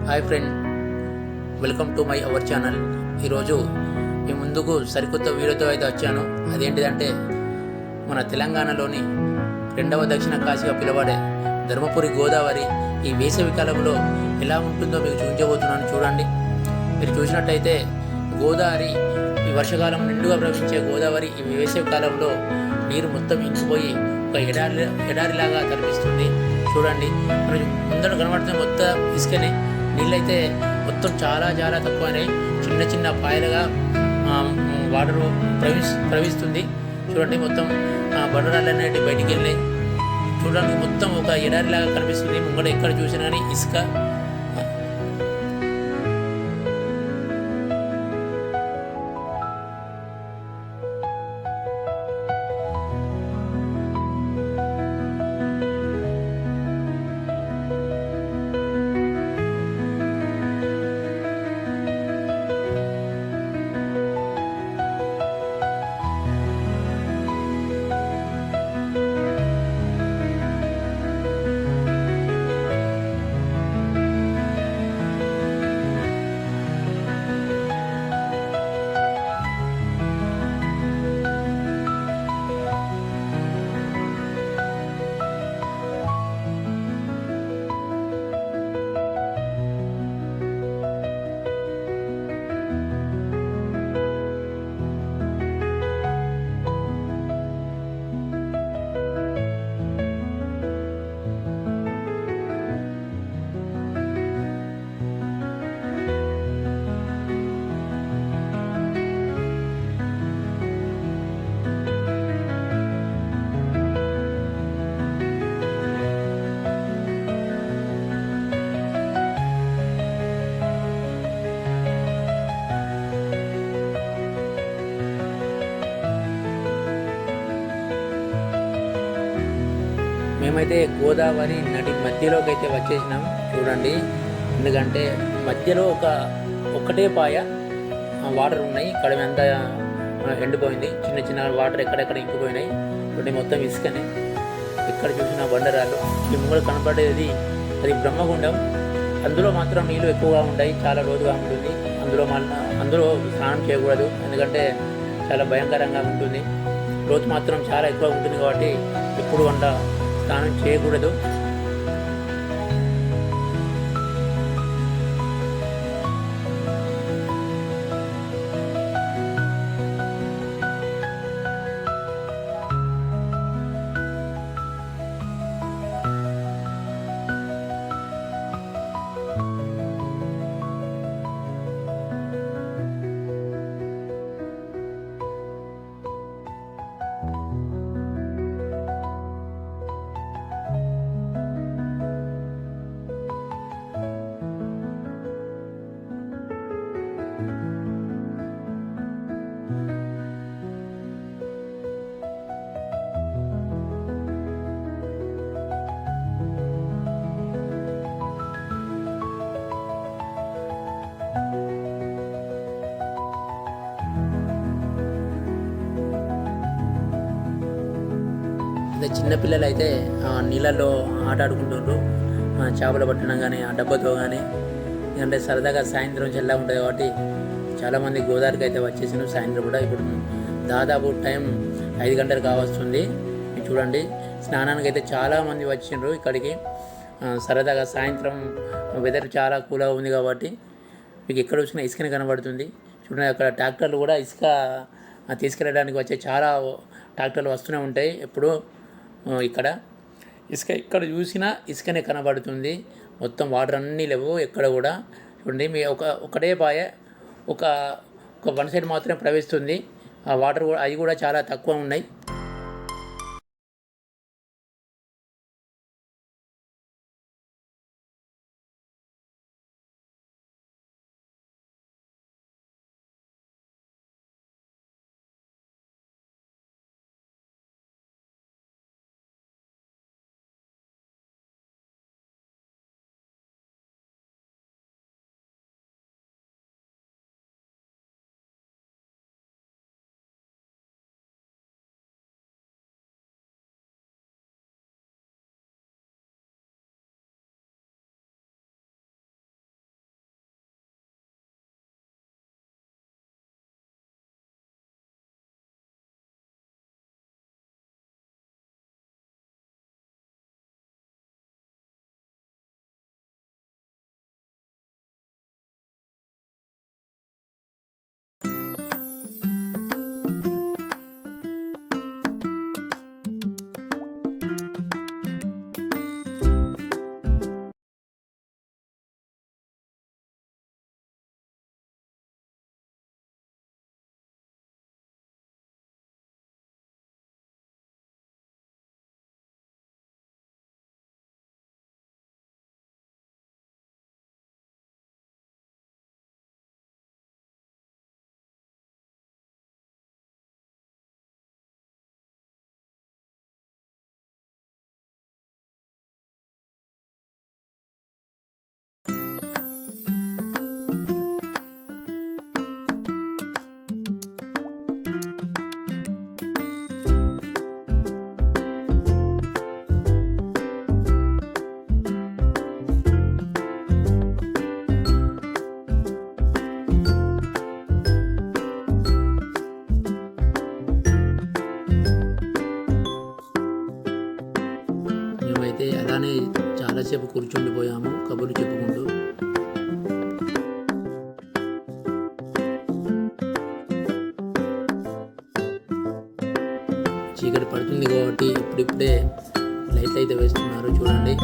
Hi friend, welcome to my our channel. ఈరోజు మీ ముందుకు సరికొత్త వీడియోతో అయితే వచ్చాను. అదేంటిదంటే మన తెలంగాణలోని రెండవ దక్షిణ కాశీగా పిలువబడే ధర్మపురి గోదావరి ఈ వేసవి కాలంలో ఎలా ఉంటుందో మీకు చూపించబోతున్నాను. చూడండి. మీరు చూసినట్టయితే గోదావరి ఈ వర్షాకాలం నిండుగా ప్రవహించే గోదావరి ఈ వేసవి కాలంలో నీరు మొత్తం ఇంకిపోయి ఒక ఎడారిలాగా కనిపిస్తుంది. చూడండి, మనకు ముందర కనబడుతున్న మొత్తం ఇసుకనే. నీళ్ళైతే మొత్తం చాలా చాలా తక్కువైనాయి. చిన్న చిన్న పాయలుగా వాటర్ ప్రవహిస్తుంది. చూడండి, మొత్తం బండరాళ్ళు అనేవి బయటికి వెళ్ళినాయి. చూడడానికి మొత్తం ఒక ఎడారిలాగా కనిపిస్తుంది. ముంగడ ఎక్కడ చూసినా కానీ ఇసుక. మేమైతే గోదావరి నది మధ్యలోకి అయితే వచ్చేసినాం. చూడండి, ఎందుకంటే మధ్యలో ఒక్కటే పాయ వాటర్ ఉన్నాయి. కడమ అంతా ఎండిపోయింది. చిన్న చిన్న వాటర్ ఎక్కడెక్కడ ఇంకిపోయినాయి. చూడండి, మొత్తం ఇసుకనే. ఎక్కడ చూసిన బండరాలు. ఈ ముంగడు కనపడేది అది బ్రహ్మగుండం. అందులో మాత్రం నీళ్ళు ఎక్కువగా ఉంటాయి. చాలా లోతుగా ఉంటుంది. అందులో స్నానం చేయకూడదు, ఎందుకంటే చాలా భయంకరంగా ఉంటుంది. లోతు మాత్రం చాలా ఎక్కువ ఉంటుంది కాబట్టి ఎప్పుడు స్నానం చేయకూడదు. చిన్నపిల్లలు అయితే నీళ్ళల్లో ఆట ఆడుకుంటుండ్రు. చేపలు పట్టడం కానీ, ఆ డబ్బాతో కానీ. ఎందుకంటే సరదాగా సాయంత్రం చల్లగా ఉంటుంది కాబట్టి చాలామంది గోదావరికి అయితే వచ్చేసినారు. సాయంత్రం కూడా ఇప్పుడు దాదాపు టైం 5 గంటలు కావస్తుంది. చూడండి, స్నానానికి అయితే చాలామంది వచ్చిండ్రు ఇక్కడికి. సరదాగా సాయంత్రం వెదర్ చాలా కూల్గా ఉంది కాబట్టి మీకు ఎక్కడ వచ్చినా ఇసుకనే కనబడుతుంది. చూడండి, అక్కడ ట్రాక్టర్లు కూడా ఇసుక తీసుకెళ్ళడానికి వచ్చే చాలా ట్రాక్టర్లు వస్తూనే ఉంటాయి ఎప్పుడు. ఇక్కడ ఎక్కడ చూసినా ఇసుకనే కనబడుతుంది. మొత్తం వాటర్ అన్నీ లేవు ఎక్కడ కూడా. చూడండి, మీ ఒకటే పాయ ఒక వన్ సైడ్ మాత్రమే ప్రవహిస్తుంది. ఆ వాటర్ కూడా అవి కూడా చాలా తక్కువ ఉన్నాయి. కూర్చుండిపోయాము కబుర్లు చెప్పుకుంటూ. చీకటి పడుతుంది కాబట్టి ఇప్పుడిప్పుడే లైట్లు అయితే వేస్తున్నారు. చూడండి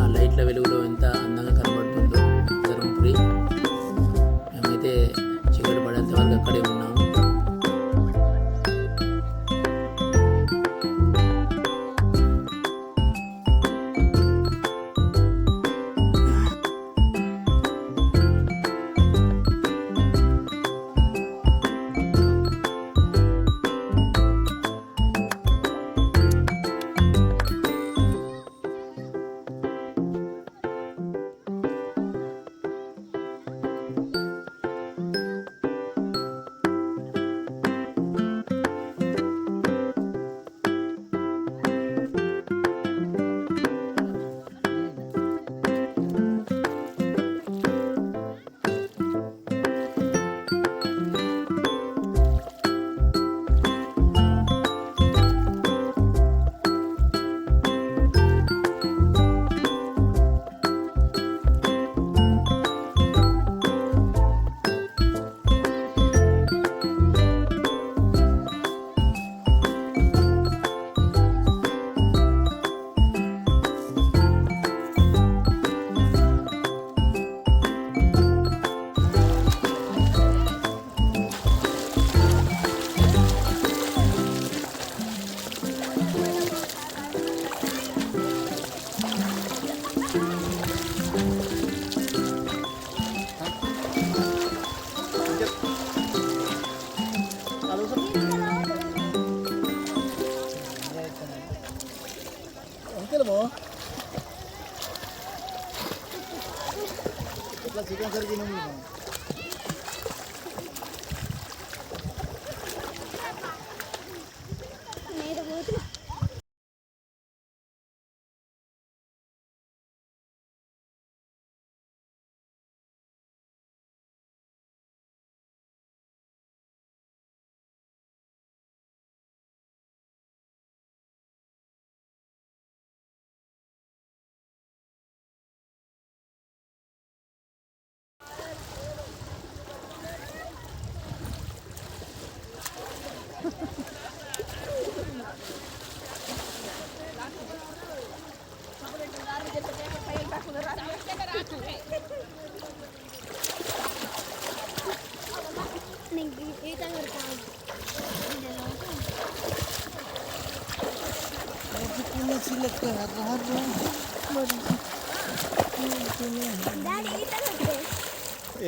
ఆ లైట్ల వెలుగులో ఎంత అందంగా కనబడుతుందో ధర్మపురి. మేమైతే చీకటి పడేంత వరకు అక్కడే ఉన్నాము. చికెన్ సరికి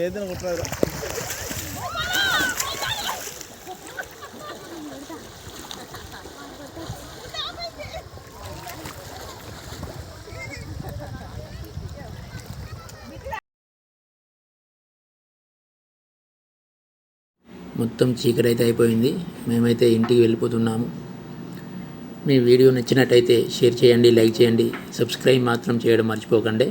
ఏదైనా కుట్రాదు. మొత్తం చీకటి అయితే అయిపోయింది. మేమైతే ఇంటికి వెళ్ళిపోతున్నాము. మీ వీడియో నచ్చినట్టయితే షేర్ చేయండి, లైక్ చేయండి, సబ్స్క్రైబ్ మాత్రం చేయడం మర్చిపోకండి.